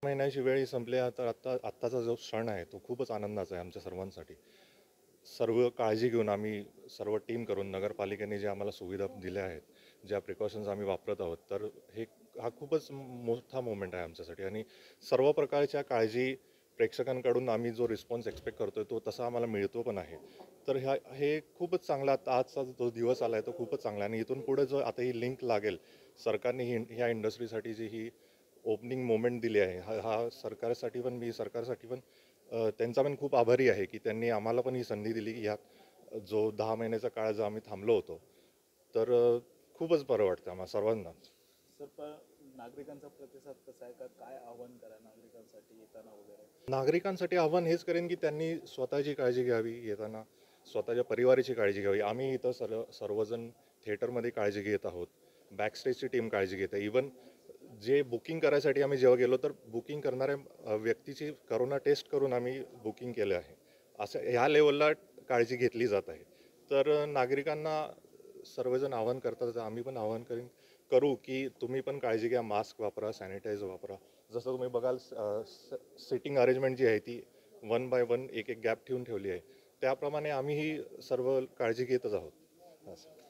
महिन्याची वेळ ही संपली आहे, तर आत्ताचा जो क्षण आहे तो खूपच आनंदाचा आहे आमच्या सर्वांसाठी. सर्व काळजी घेऊन आम्ही सर्व टीम करून नगरपालिकेने जे आम्हाला सुविधा दिल्या आहेत, ज्या प्रिकॉशन्स आम्ही वापरत आहोत, तर हे हा खूपच मोठा मोमेंट आहे आमच्यासाठी. आणि सर्व प्रकारच्या काळजी प्रेक्षकांकडून आम्ही जो रिस्पॉन्स एक्सपेक्ट करतोय तो तसा आम्हाला मिळतो पण आहे. तर हे खूपच चांगला आजचा जो दिवस आला आहे तो खूपच चांगला आहे. आणि इथून पुढे जो आता ही लिंक लागेल, सरकारने ह्या इंडस्ट्रीसाठी जी ही ओपनिंग मोमेंट दिली आहे, सरकारसाठी पण सरकारसाठी पण त्यांचा पण खूप आभारी आहे की त्यांनी आम्हाला पण ही संधी दिली की ह्यात जो 10 महिन्याचा काळ जो आम्ही थांबलो होतो, तर खूपच बरं वाटतं आम्हाला सर्वांनाच. सर नागरिकांचा प्रतिसाद कसा आहे का, काय आव्हान करा नागरिकांसाठी येताना वगैरे? नागरिकांसाठी आव्हान हेच करेन की त्यांनी स्वतःची काळजी घ्यावी, येताना स्वतःच्या परिवाराची काळजी घ्यावी. आम्ही इथं सर्वजण थिएटरमध्ये काळजी घेत आहोत, बॅकस्टेजची टीम काळजी घेते. इवन जे बुकिंग करायसाठी आम्ही जेव्हा गेलो तर बुकिंग करणाऱ्या व्यक्तीची करोना टेस्ट करून आम्ही बुकिंग केलं आहे. असं ह्या लेवलला काळजी घेतली जात आहे. तर नागरिकांना सर्वजण आवाहन करतात, आम्ही पण आवाहन करू की तुम्ही पण काळजी घ्या, मास्क वापरा, सॅनिटाईज वापरा. जसं तुम्ही बघाल सिटिंग अरेंजमेंट जी आहे ती 1 बाय 1 एक एक गॅप ठेवून ठेवली आहे. त्याप्रमाणे आम्हीही सर्व काळजी घेतच आहोत. असं.